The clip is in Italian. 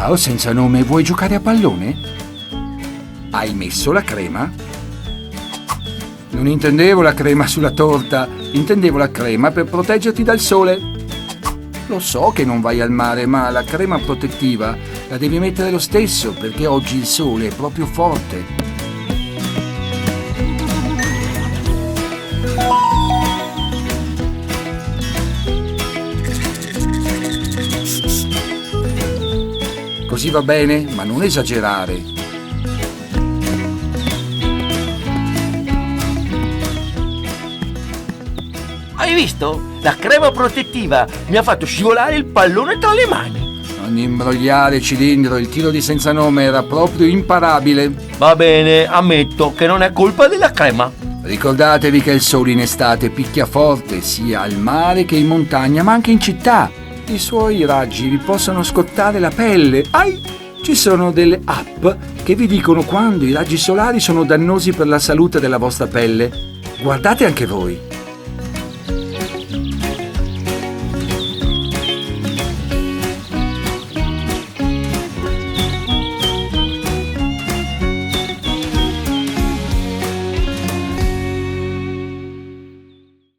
Ciao, senza nome, vuoi giocare a pallone? Hai messo la crema? Non intendevo la crema sulla torta, intendevo la crema per proteggerti dal sole. Lo so che non vai al mare, ma la crema protettiva la devi mettere lo stesso perché oggi il sole è proprio forte. Così va bene, ma non esagerare. Hai visto? La crema protettiva mi ha fatto scivolare il pallone tra le mani. Non imbrogliare, Cilindro, il tiro di senza nome era proprio imparabile. Va bene, ammetto che non è colpa della crema. Ricordatevi che il sole in estate picchia forte sia al mare che in montagna, ma anche in città. I suoi raggi vi possono scottare la pelle. Ci sono delle app che vi dicono quando i raggi solari sono dannosi per la salute della vostra pelle. Guardate anche voi.